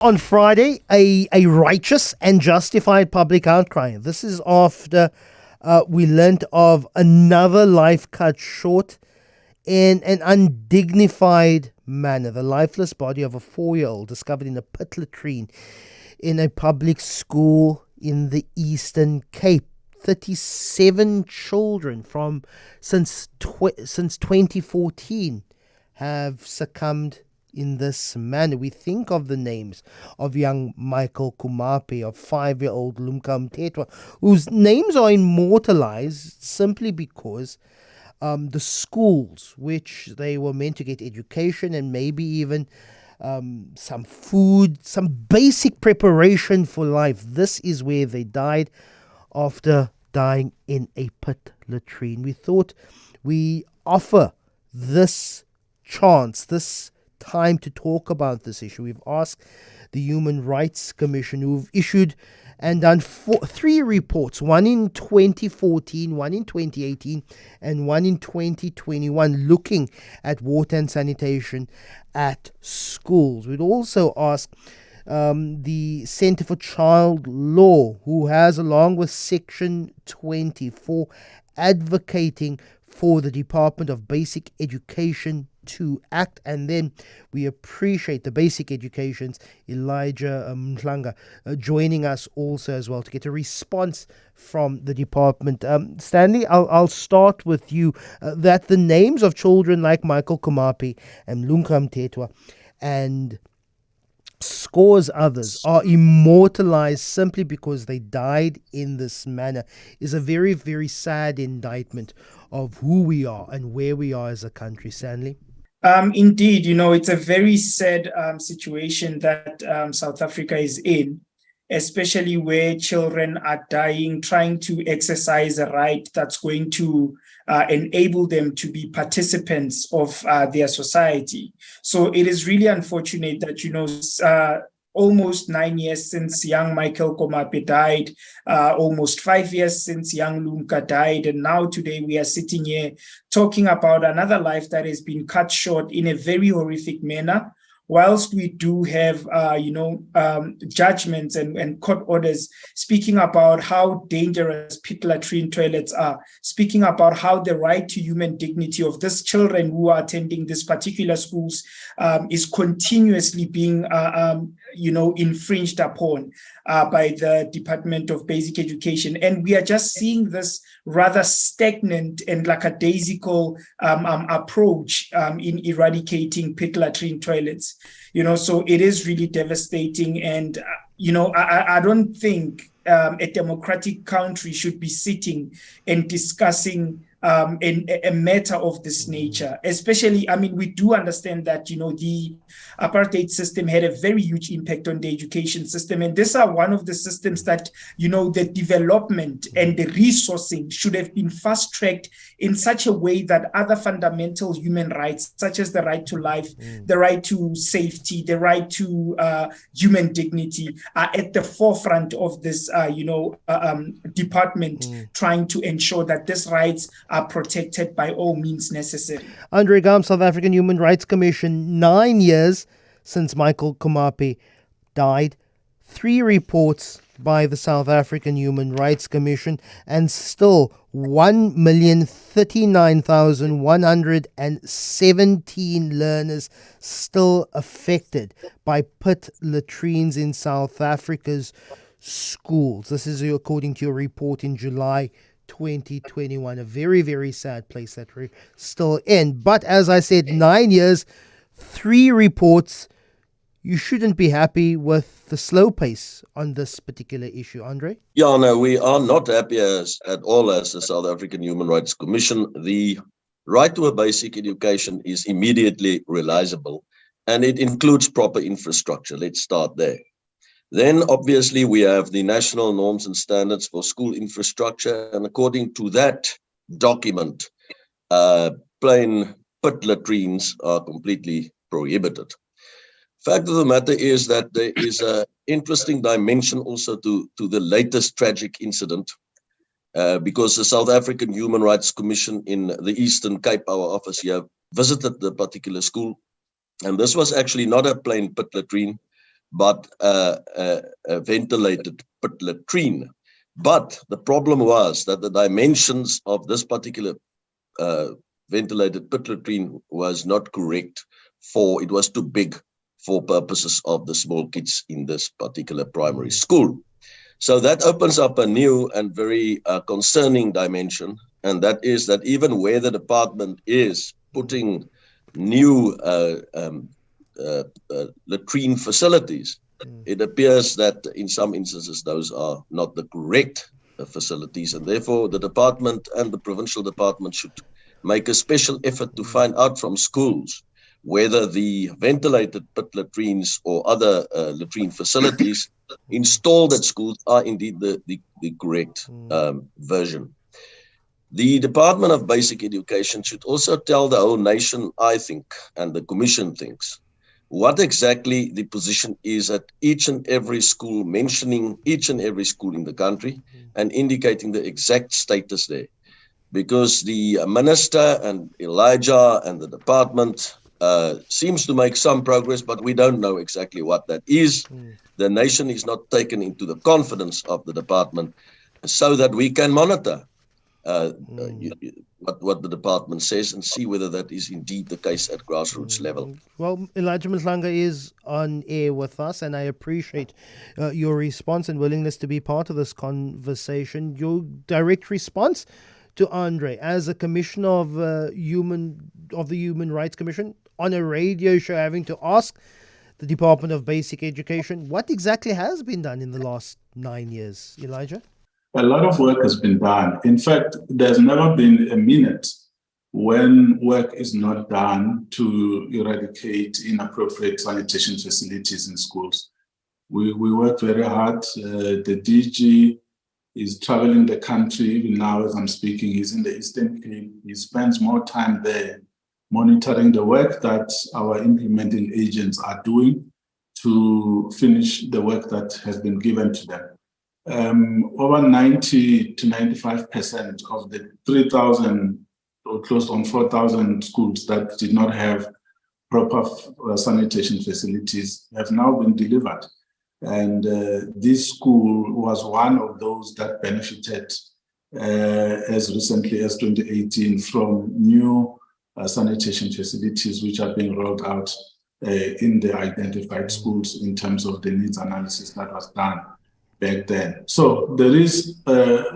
On Friday, a righteous and justified public outcry. This is after we learnt of another life cut short in an undignified manner. The lifeless body of a 4-year-old discovered in a pit latrine in a public school in the Eastern Cape. 37 children since 2014 have succumbed in this manner. We think of the names of young Michael Kumape, of 5-year-old Mhlanga, whose names are immortalized simply because the schools which they were meant to get education and maybe even some food, some basic preparation for life. This is where they died after dying in a pit latrine. We thought we offer this chance, this time to talk about this issue. We've asked the Human Rights Commission, who've issued and done 3 reports, one in 2014, one in 2018, and one in 2021, looking at water and sanitation at schools. We'd also ask the Centre for Child Law, who has, along with Section 24, advocating for the Department of Basic Education to act. And then we appreciate the Basic Education's Elijah Mhlanga joining us also as well to get a response from the department. Stanley, I'll start with you. That the names of children like Michael Kumape and Mhlanga and scores others are immortalized simply because they died in this manner is a very, very sad indictment of who we are and where we are as a country. Stanley? Indeed, it's a very sad situation that South Africa is in, especially where children are dying, trying to exercise a right that's going to enable them to be participants of their society. So it is really unfortunate that, almost 9 years since young Michael Kumape died, almost 5 years since young Mhlanga died, and now today we are sitting here talking about another life that has been cut short in a very horrific manner. Whilst we do have, judgments and court orders speaking about how dangerous pit latrine toilets are, speaking about how the right to human dignity of these children who are attending these particular schools is continuously being, infringed upon by the Department of Basic Education. And we are just seeing this rather stagnant and lackadaisical approach in eradicating pit latrine toilets. So it is really devastating. And, I don't think a democratic country should be sitting and discussing a matter of this nature, especially, we do understand that, the apartheid system had a very huge impact on the education system. And these are one of the systems that, the development and the resourcing should have been fast-tracked in such a way that other fundamental human rights, such as the right to life, the right to safety, the right to human dignity, are at the forefront of this, department, trying to ensure that these rights are protected by all means necessary. Andre Gaum, South African Human Rights Commission, 9 years since Michael Kumape died, 3 reports by the South African Human Rights Commission, and still 1,039,117 learners still affected by pit latrines in South Africa's schools. This is according to your report in July 2021. A very, very sad place that we're still in. But as I said, 9 years, 3 reports. You shouldn't be happy with the slow pace on this particular issue, Andre? Yeah, no, we are not happy at all as the South African Human Rights Commission. The right to a basic education is immediately realizable, and it includes proper infrastructure. Let's start there. Then, obviously, we have the national norms and standards for school infrastructure, and according to that document, plain pit latrines are completely prohibited. Fact of the matter is that there is an interesting dimension also to the latest tragic incident, because the South African Human Rights Commission in the Eastern Cape, our office here, visited the particular school. And this was actually not a plain pit latrine. but a ventilated pit latrine. But the problem was that the dimensions of this particular ventilated pit latrine was not correct it was too big for purposes of the small kids in this particular primary school. So that opens up a new and very concerning dimension, and that is that even where the department is putting new latrine facilities, it appears that in some instances those are not the correct facilities, and therefore the department and the provincial department should make a special effort to find out from schools whether the ventilated pit latrines or other latrine facilities installed at schools are indeed the correct version. The Department of Basic Education should also tell the whole nation, I think, and the Commission thinks, what exactly the position is at each and every school, mentioning each and every school in the country and indicating the exact status there. Because the minister and Elijah and the department seems to make some progress, but we don't know exactly what that is. The nation is not taken into the confidence of the department so that we can monitor what the department says and see whether that is indeed the case at grassroots level. Well, Elijah Mhlanga is on air with us, and I appreciate your response and willingness to be part of this conversation. Your direct response to Andre as a commissioner of the Human Rights Commission on a radio show, having to ask the Department of Basic Education what exactly has been done in the last 9 years. Elijah? A lot of work has been done. In fact, there's never been a minute when work is not done to eradicate inappropriate sanitation facilities in schools. We work very hard. The DG is traveling the country. Even now, as I'm speaking, he's in the Eastern Cape. He spends more time there monitoring the work that our implementing agents are doing to finish the work that has been given to them. Over 90 to 95% of the 3,000 or close on 4,000 schools that did not have proper sanitation facilities have now been delivered. And this school was one of those that benefited as recently as 2018 from new sanitation facilities which are being rolled out in the identified schools in terms of the needs analysis that was done back then. So there is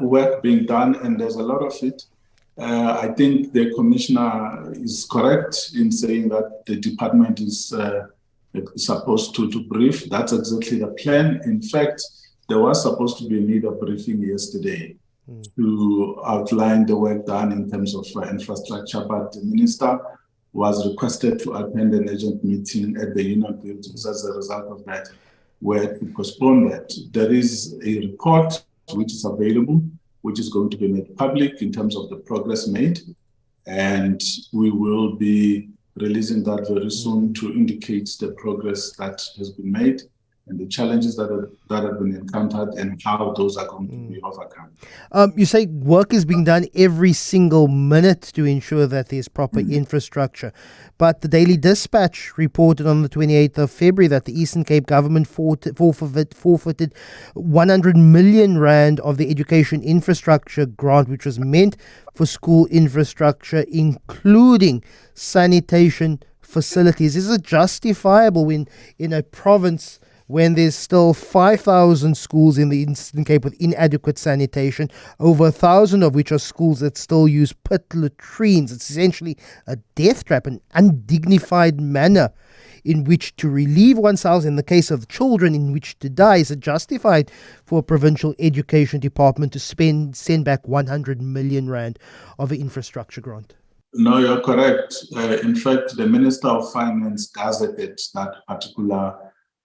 work being done, and there's a lot of it. I think the commissioner is correct in saying that the department is supposed to brief. That's exactly the plan. In fact, there was supposed to be a media briefing yesterday to outline the work done in terms of infrastructure, but the minister was requested to attend an urgent meeting at the Union Buildings. As a result of that, we had to postpone that. There is a report which is available, which is going to be made public in terms of the progress made, and we will be releasing that very soon to indicate the progress that has been made and the challenges that have been encountered and how those are going to be overcome. You say work is being done every single minute to ensure that there's proper infrastructure. But the Daily Dispatch reported on the 28th of February that the Eastern Cape government forfeited 100 million rand of the education infrastructure grant, which was meant for school infrastructure, including sanitation facilities. Is it justifiable when in a province when there's still 5,000 schools in the Eastern Cape with inadequate sanitation, over 1,000 of which are schools that still use pit latrines? It's essentially a death trap, an undignified manner in which to relieve oneself, in the case of children, in which to die. Is it justified for a provincial education department to send back 100 million rand of an infrastructure grant? No, you're correct. In fact, the Minister of Finance gazetted that particular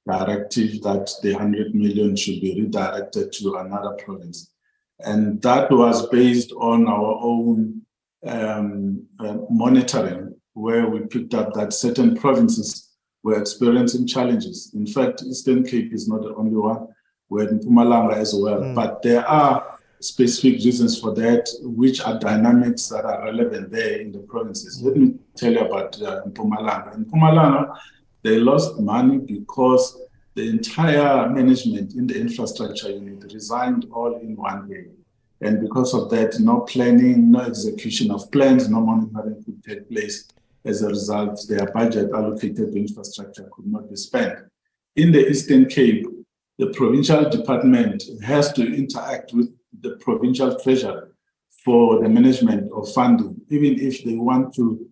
directive that the 100 million should be redirected to another province. And that was based on our own monitoring, where we picked up that certain provinces were experiencing challenges. In fact, Eastern Cape is not the only one. We're in Mhlanga as well. But there are specific reasons for that, which are dynamics that are relevant there in the provinces. Let me tell you about Mhlanga. In Mhlanga, they lost money because the entire management in the infrastructure unit resigned all in one day. And because of that, no planning, no execution of plans, no monitoring could take place. As a result, their budget allocated to infrastructure could not be spent. In the Eastern Cape, the provincial department has to interact with the provincial treasurer for the management of funding. Even if they want to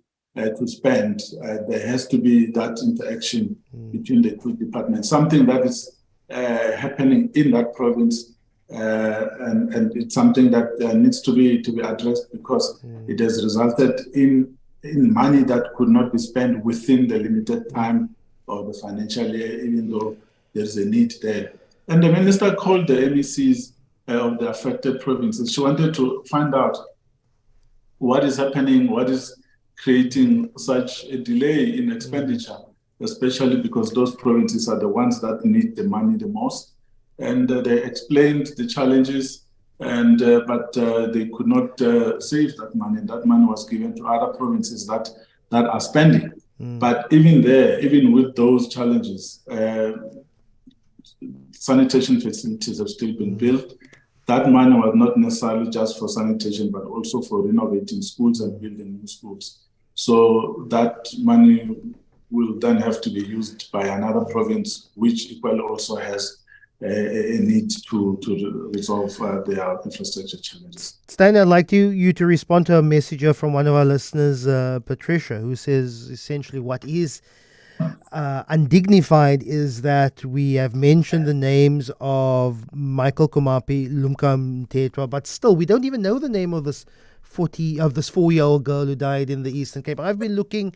spend, there has to be that interaction between the two departments, something that is happening in that province, and it's something that needs to be addressed, because it has resulted in money that could not be spent within the limited time of the financial year, even though there's a need there. And the minister called the MECs of the affected provinces. She wanted to find out what is happening, what is creating such a delay in expenditure, especially because those provinces are the ones that need the money the most. And they explained the challenges, and but they could not save that money. And that money was given to other provinces that are spending. But even there, even with those challenges, sanitation facilities have still been built. That money was not necessarily just for sanitation, but also for renovating schools and building new schools. So that money will then have to be used by another province, which equally also has a need to resolve their infrastructure challenges. Stanley, I'd like you to respond to a message from one of our listeners, Patricia, who says essentially what is undignified is that we have mentioned the names of Michael Kumapi, Mhlanga, but still we don't even know the name of this 4-year-old girl who died in the Eastern Cape. I've been looking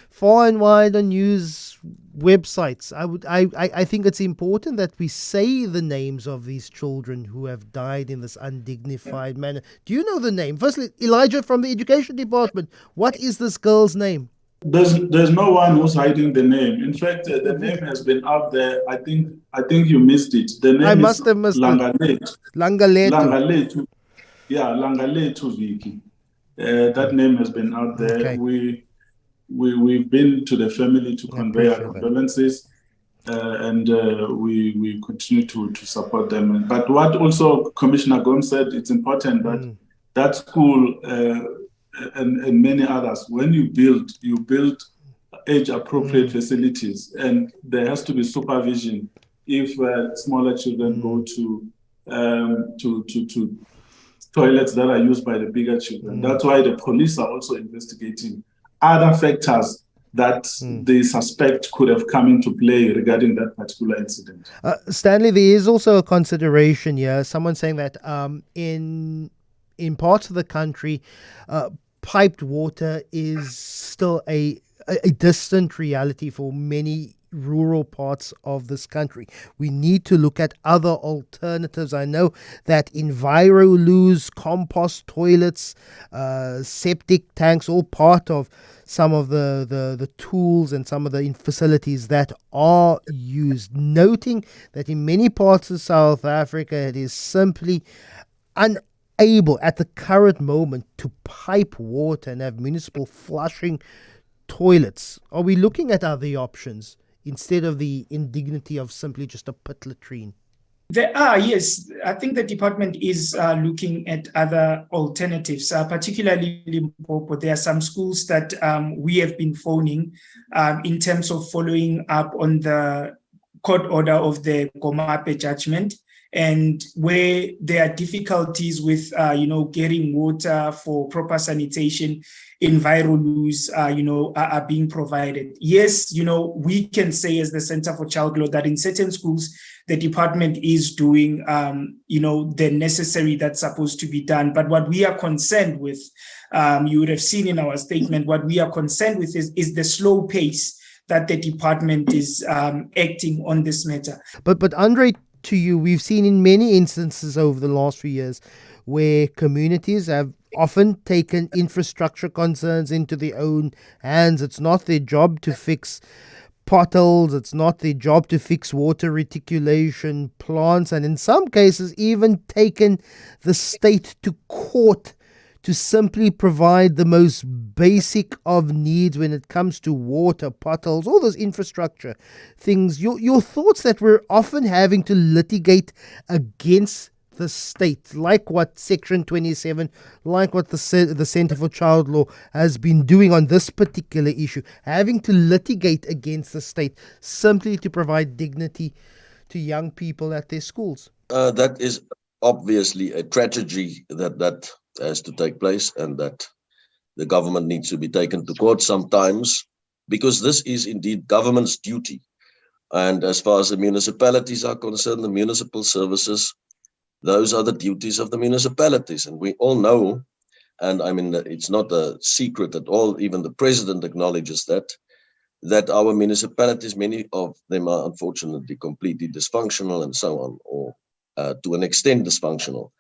far and wide on news websites. I think it's important that we say the names of these children who have died in this undignified manner. Do you know the name? Firstly, Elijah from the Education Department, what is this girl's name? There's no one who's hiding the name. In fact, the name has been out there. I think you missed it. The name I must have missed Langaletu. Langaletu. Yeah, Langaletu Viki. That name has been out there. Okay. We've been to the family to convey our condolences, and we continue to support them. But what also Commissioner Gaum said, it's important that that school and many others, when you build age-appropriate facilities, and there has to be supervision if smaller children go to toilets that are used by the bigger children. That's why the police are also investigating other factors that they suspect could have come into play regarding that particular incident. Stanley, there is also a consideration here. Someone saying that in parts of the country, piped water is still a distant reality for many rural parts of this country. We need to look at other alternatives. I know that EnviroLoos, compost toilets, septic tanks, all part of some of the tools and some of the facilities that are used. Noting that in many parts of South Africa, it is simply unable at the current moment to pipe water and have municipal flushing toilets. Are we looking at other options instead of the indignity of simply just a pit latrine? There are, yes. I think the department is looking at other alternatives, particularly in Limpopo. There are some schools that we have been phoning in terms of following up on the court order of the Komape judgment, and where there are difficulties with, getting water for proper sanitation, EnviroLoos, are being provided. Yes, we can say as the Center for Child Law that in certain schools, the department is doing, the necessary that's supposed to be done. But what we are concerned with, you would have seen in our statement, what we are concerned with is the slow pace that the department is acting on this matter. But Andre, to you, we've seen in many instances over the last few years where communities have often taken infrastructure concerns into their own hands. It's not their job to fix potholes, it's not their job to fix water reticulation plants, and in some cases even taken the state to court to simply provide the most basic of needs when it comes to water, potholes, all those infrastructure things. Your thoughts that we're often having to litigate against the state, like what Section 27, like what the Centre for Child Law has been doing on this particular issue, having to litigate against the state simply to provide dignity to young people at their schools. That is obviously a tragedy that has to take place, and that the government needs to be taken to court sometimes, because this is indeed government's duty. And as far as the municipalities are concerned, the municipal services, those are the duties of the municipalities. And we all know, and I mean, it's not a secret at all, even the president acknowledges that our municipalities, many of them are unfortunately completely dysfunctional and so on, or to an extent dysfunctional.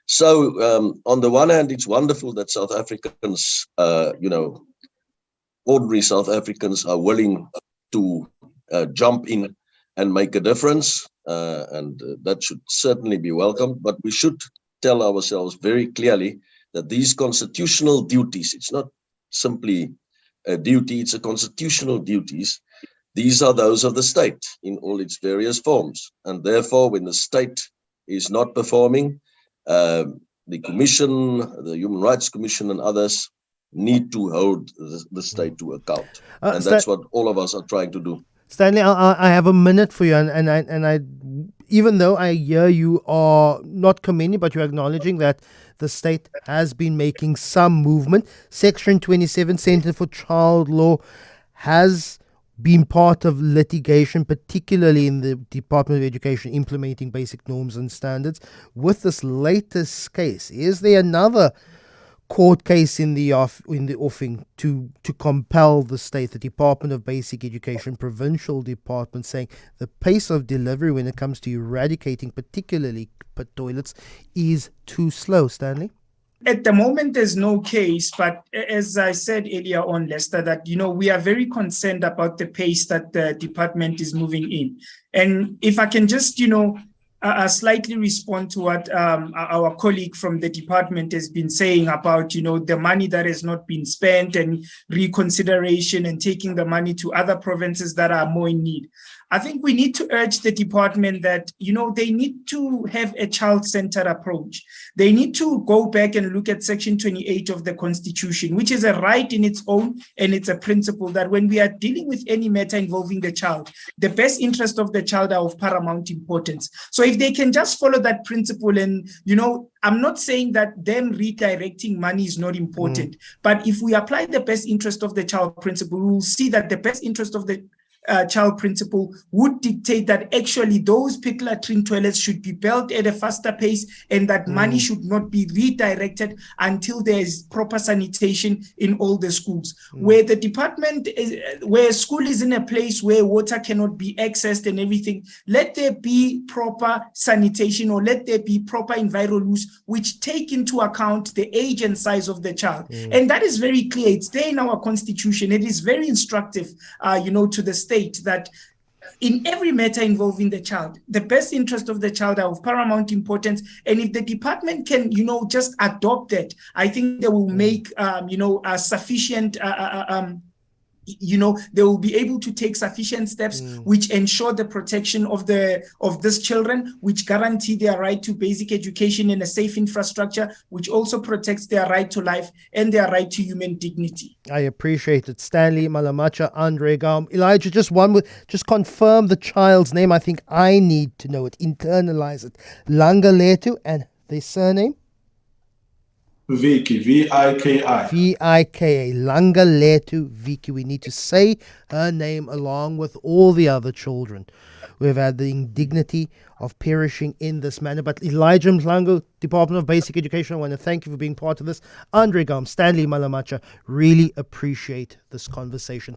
So on the one hand, it's wonderful that South Africans, ordinary South Africans are willing to jump in and make a difference. And that should certainly be welcomed. But we should tell ourselves very clearly that these constitutional duties, it's not simply a duty, it's a constitutional duties. These are those of the state in all its various forms. And therefore, when the state is not performing, the Commission, the Human Rights Commission and others need to hold the state to account. And that's what all of us are trying to do. Stanley, I have a minute for you, and I, even though I hear you are not commending, but you're acknowledging that the state has been making some movement. Section 27, Centre for Child Law, has been part of litigation, particularly in the Department of Education implementing basic norms and standards. With this latest case, is there another court case in the offing to compel the state, the Department of Basic Education, provincial department, saying the pace of delivery when it comes to eradicating particularly pit toilets is too slow? Stanley? At the moment, there's no case, but as I said earlier on, Lester, that, we are very concerned about the pace that the department is moving in. And if I can just, slightly respond to what our colleague from the department has been saying about, the money that has not been spent and reconsideration and taking the money to other provinces that are more in need. I think we need to urge the department that, they need to have a child-centered approach. They need to go back and look at Section 28 of the Constitution, which is a right in its own, and it's a principle that when we are dealing with any matter involving the child, the best interest of the child are of paramount importance. So if they can just follow that principle and, I'm not saying that them redirecting money is not important, but if we apply the best interest of the child principle, we will see that the best interest of the child principle would dictate that actually those pit latrine toilets should be built at a faster pace, and that money should not be redirected until there is proper sanitation in all the schools. Where the department is, where school is in a place where water cannot be accessed and everything, let there be proper sanitation, or let there be proper enviro laws which take into account the age and size of the child. And that is very clear. It's there in our constitution. It is very instructive, to the state, that in every matter involving the child, the best interest of the child are of paramount importance. And if the department can, just adopt that, I think they will make, a sufficient, they will be able to take sufficient steps which ensure the protection of these children, which guarantee their right to basic education and a safe infrastructure, which also protects their right to life and their right to human dignity. I appreciate it. Stanley, Malematja, Andre, Gaum. Elijah, just confirm the child's name. I think I need to know it. Internalize it. Mhlanga Letu, and the surname? Viki, V-I-K-I. V-I-K-A, Mhlanga Letu Viki. We need to say her name along with all the other children who have had the indignity of perishing in this manner. But Elijah Mhlanga, Department of Basic Education, I want to thank you for being part of this. Andre Gaum, Stanley, Malematja, really appreciate this conversation.